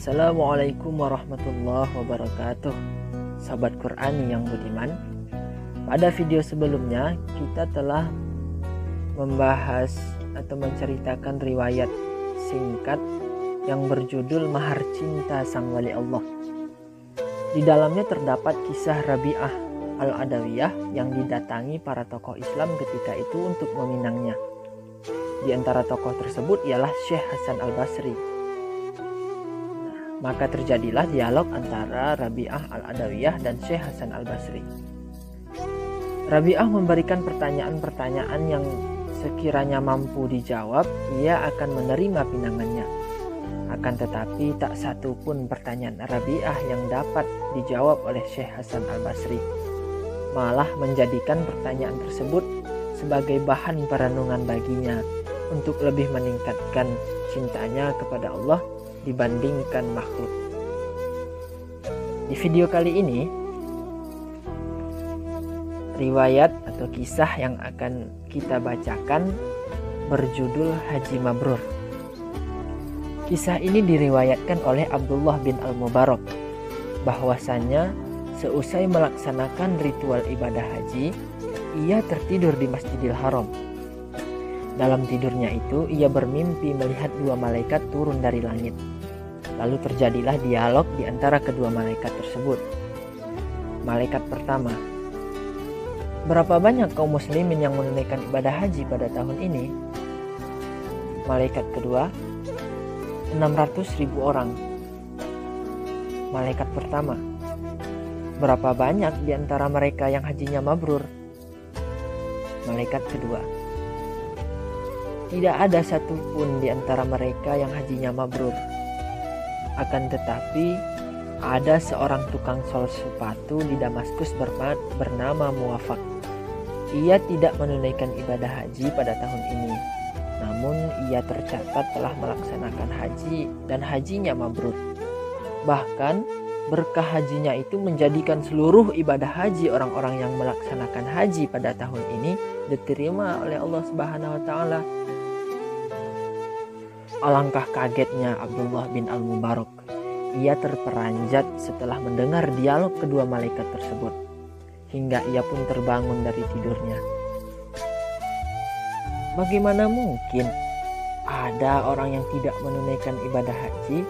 Assalamualaikum warahmatullahi wabarakatuh. Sahabat Qur'ani yang budiman, pada video sebelumnya kita telah membahas atau menceritakan riwayat singkat yang berjudul Mahar Cinta Sang Wali Allah. Di dalamnya terdapat kisah Rabi'ah Al-Adawiyah yang didatangi para tokoh Islam ketika itu untuk meminangnya. Di antara tokoh tersebut ialah Syekh Hasan Al-Basri. Maka terjadilah dialog antara Rabi'ah Al-Adawiyah dan Syekh Hasan Al-Basri. Rabi'ah memberikan pertanyaan-pertanyaan yang sekiranya mampu dijawab, ia akan menerima pinangannya. Akan tetapi tak satu pun pertanyaan Rabi'ah yang dapat dijawab oleh Syekh Hasan Al-Basri. Malah menjadikan pertanyaan tersebut sebagai bahan perenungan baginya untuk lebih meningkatkan cintanya kepada Allah dibandingkan makhluk. Di video kali ini, riwayat atau kisah yang akan kita bacakan berjudul Haji Mabrur. Kisah ini diriwayatkan oleh Abdullah bin Al-Mubarak bahwasannya seusai melaksanakan ritual ibadah haji, ia tertidur di Masjidil Haram. Dalam tidurnya itu, ia bermimpi melihat dua malaikat turun dari langit. Lalu terjadilah dialog di antara kedua malaikat tersebut. Malaikat pertama, berapa banyak kaum muslimin yang menunaikan ibadah haji pada tahun ini? Malaikat kedua, 600.000 orang. Malaikat pertama, berapa banyak di antara mereka yang hajinya mabrur? Malaikat kedua, tidak ada satupun di antara mereka yang hajinya mabrur. Akan tetapi ada seorang tukang sol sepatu di Damaskus bernama Muwafaq. Ia tidak menunaikan ibadah haji pada tahun ini. Namun ia tercatat telah melaksanakan haji dan hajinya mabrur. Bahkan berkah hajinya itu menjadikan seluruh ibadah haji orang-orang yang melaksanakan haji pada tahun ini diterima oleh Allah Subhanahu wa taala. Alangkah kagetnya Abdullah bin Al-Mubarak. Ia terperanjat setelah mendengar dialog kedua malaikat tersebut, hingga ia pun terbangun dari tidurnya. Bagaimana mungkin ada orang yang tidak menunaikan ibadah haji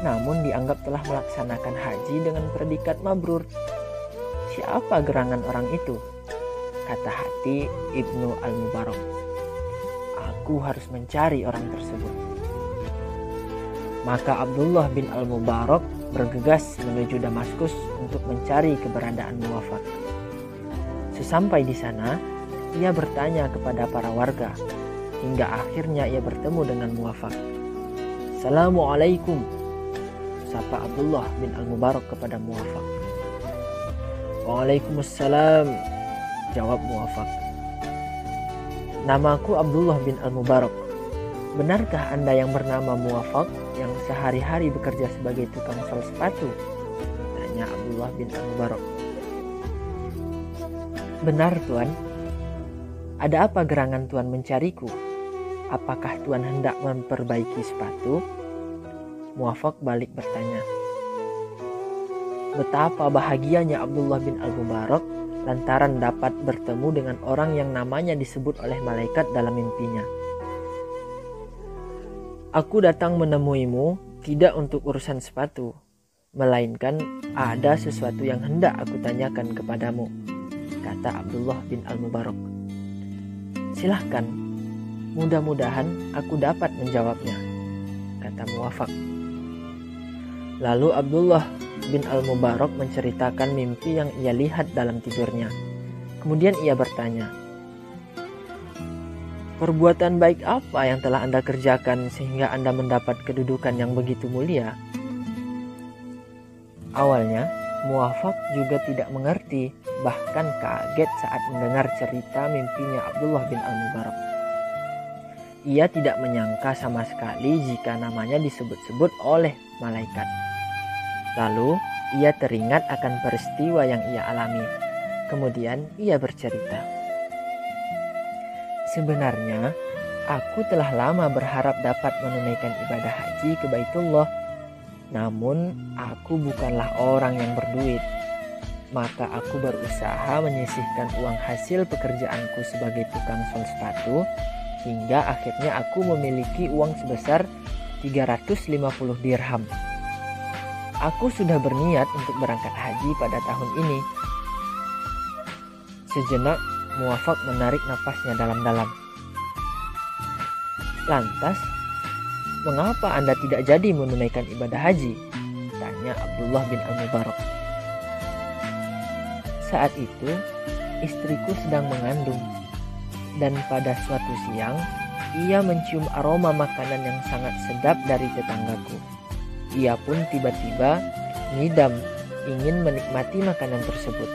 namun dianggap telah melaksanakan haji dengan predikat mabrur? Siapa gerangan orang itu? Kata hati Ibnu Al-Mubarak. Aku harus mencari orang tersebut. Maka Abdullah bin Al-Mubarak bergegas menuju Damaskus untuk mencari keberadaan Muwafaq. Sesampai di sana, ia bertanya kepada para warga, hingga akhirnya ia bertemu dengan Muwafaq. Assalamualaikum, sapa Abdullah bin Al-Mubarak kepada Muwafaq. Waalaikumsalam, jawab Muwafaq. Namaku Abdullah bin Al-Mubarak. Benarkah Anda yang bernama Muwafaq yang sehari-hari bekerja sebagai tukang sol sepatu? Tanya Abdullah bin Al-Mubarak. Benar, Tuan. Ada apa gerangan Tuan mencariku? Apakah Tuan hendak memperbaiki sepatu? Muwafaq balik bertanya. Betapa bahagianya Abdullah bin Al-Mubarak lantaran dapat bertemu dengan orang yang namanya disebut oleh malaikat dalam mimpinya. Aku datang menemuimu tidak untuk urusan sepatu, melainkan ada sesuatu yang hendak aku tanyakan kepadamu, kata Abdullah bin Al-Mubarak. Silahkan, mudah-mudahan aku dapat menjawabnya, kata Muwafaq. Lalu Abdullah bin Al-Mubarak menceritakan mimpi yang ia lihat dalam tidurnya. Kemudian ia bertanya, perbuatan baik apa yang telah Anda kerjakan sehingga Anda mendapat kedudukan yang begitu mulia? Awalnya, Muwafaq juga tidak mengerti, bahkan kaget saat mendengar cerita mimpinya Abdullah bin Al-Mubarak. Ia tidak menyangka sama sekali jika namanya disebut-sebut oleh malaikat. Lalu, ia teringat akan peristiwa yang ia alami. Kemudian, ia bercerita. Sebenarnya, aku telah lama berharap dapat menunaikan ibadah haji ke Baitullah. Namun aku bukanlah orang yang berduit. Maka aku berusaha menyisihkan uang hasil pekerjaanku sebagai tukang sol sepatu hingga akhirnya aku memiliki uang sebesar 350 dirham. Aku sudah berniat untuk berangkat haji pada tahun ini. Sejenak Muwafaq menarik nafasnya dalam-dalam. Lantas, mengapa Anda tidak jadi menunaikan ibadah haji? Tanya Abdullah bin Al-Mubarak. Saat itu, istriku sedang mengandung. Dan pada suatu siang, ia mencium aroma makanan yang sangat sedap dari tetanggaku. Ia pun tiba-tiba ngidam ingin menikmati makanan tersebut.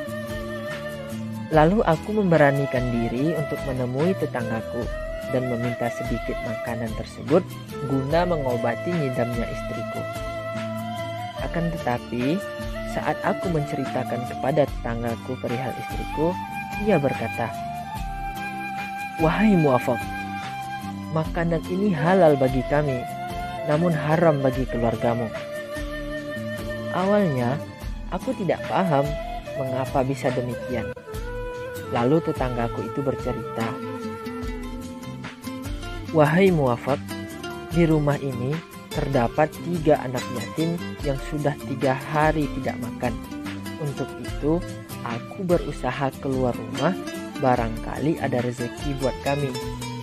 Lalu aku memberanikan diri untuk menemui tetanggaku dan meminta sedikit makanan tersebut guna mengobati ngidamnya istriku. Akan tetapi, saat aku menceritakan kepada tetanggaku perihal istriku, ia berkata, "Wahai Muwafaq, makanan ini halal bagi kami, namun haram bagi keluargamu." Awalnya, aku tidak paham mengapa bisa demikian. Lalu tetanggaku itu bercerita, "Wahai Muwafaq, di rumah ini terdapat 3 anak yatim yang sudah 3 hari tidak makan. Untuk itu, aku berusaha keluar rumah, barangkali ada rezeki buat kami.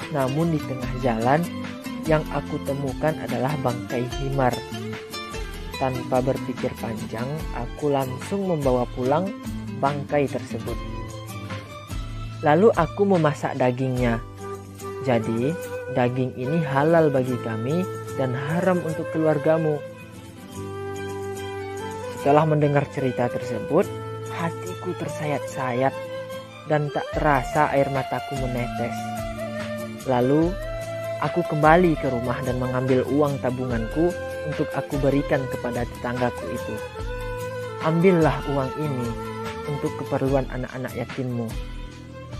Namun di tengah jalan, yang aku temukan adalah bangkai himar. Tanpa berpikir panjang, aku langsung membawa pulang bangkai tersebut. Lalu aku memasak dagingnya. Jadi, daging ini halal bagi kami dan haram untuk keluargamu." Setelah mendengar cerita tersebut, hatiku tersayat-sayat dan tak terasa air mataku menetes. Lalu, aku kembali ke rumah dan mengambil uang tabunganku untuk aku berikan kepada tetanggaku itu. "Ambillah uang ini untuk keperluan anak-anak yatimmu."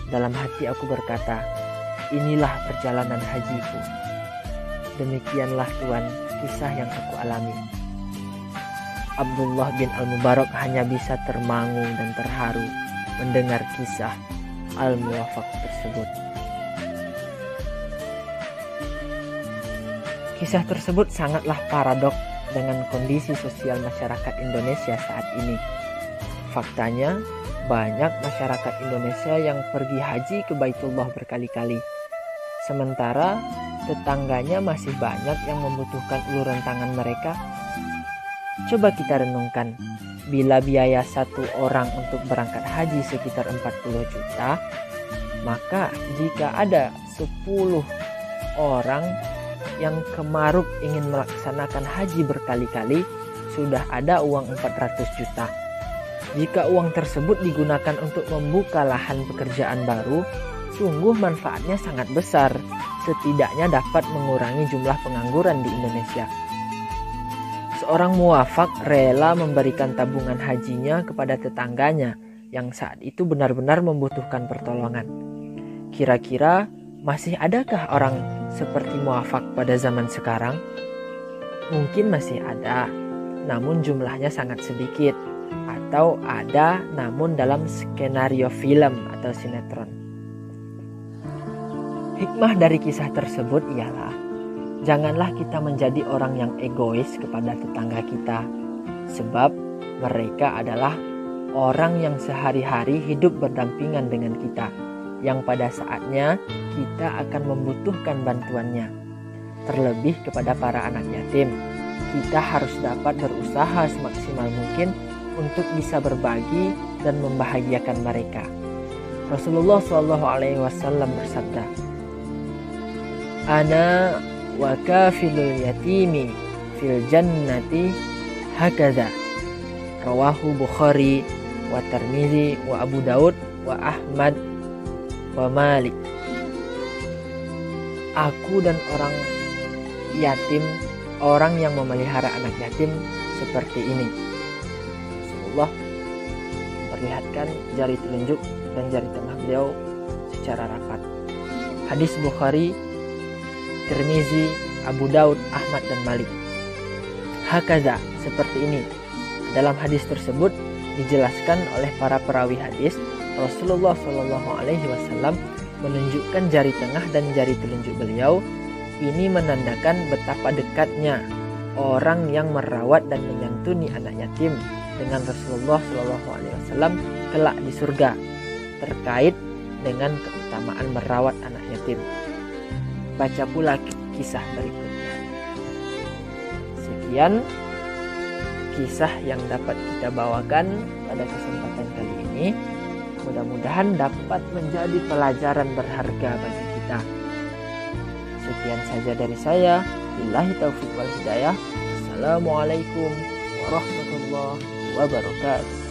Dalam hati aku berkata, "Inilah perjalanan hajiku. Demikianlah Tuhan kisah yang aku alami." Abdullah bin Al-Mubarak hanya bisa termangu dan terharu mendengar kisah Al-Muwafaq tersebut. Kisah tersebut sangatlah paradok dengan kondisi sosial masyarakat Indonesia saat ini. Faktanya, banyak masyarakat Indonesia yang pergi haji ke Baitullah berkali-kali. Sementara tetangganya masih banyak yang membutuhkan uluran tangan mereka. Coba kita renungkan, bila biaya satu orang untuk berangkat haji sekitar 40 juta, maka jika ada 10 orang yang kemaruk ingin melaksanakan haji berkali-kali, sudah ada uang 400 juta. Jika uang tersebut digunakan untuk membuka lahan pekerjaan baru, sungguh manfaatnya sangat besar. Setidaknya dapat mengurangi jumlah pengangguran di Indonesia. Seorang muwafaq rela memberikan tabungan hajinya kepada tetangganya yang saat itu benar-benar membutuhkan pertolongan. Kira-kira masih adakah orang seperti muwafaq pada zaman sekarang? Mungkin masih ada, namun jumlahnya sangat sedikit. Atau ada namun dalam skenario film atau sinetron. Hikmah dari kisah tersebut ialah, janganlah kita menjadi orang yang egois kepada tetangga kita, sebab mereka adalah orang yang sehari-hari hidup berdampingan dengan kita, yang pada saatnya kita akan membutuhkan bantuannya. Terlebih kepada para anak yatim, kita harus dapat berusaha semaksimal mungkin untuk bisa berbagi dan membahagiakan mereka. Rasulullah SAW bersabda, "Ana wa kafilul yatimi fil jannati hakadha." Rawahu Bukhari wa Tirmizi wa Abu Daud wa Ahmad wa Malik. Aku dan orang yatim, orang yang memelihara anak yatim seperti ini. Allah memperlihatkan jari telunjuk dan jari tengah beliau secara rapat. Hadis Bukhari, Tirmizi, Abu Daud, Ahmad dan Malik. hakaza, seperti ini. Dalam hadis tersebut dijelaskan oleh para perawi hadis, Rasulullah Shallallahu Alaihi Wasallam menunjukkan jari tengah dan jari telunjuk beliau. Ini menandakan betapa dekatnya orang yang merawat dan menyantuni anak yatim dengan Rasulullah Shallallahu Alaihi Wasallam kelak di surga, terkait dengan keutamaan merawat anak yatim. Baca pula kisah berikutnya. Sekian kisah yang dapat kita bawakan pada kesempatan kali ini. Mudah-mudahan dapat menjadi pelajaran berharga bagi kita. Sekian saja dari saya. Billahi taufiq wal hidayah. Assalamualaikum warahmatullahi wabarakatuh.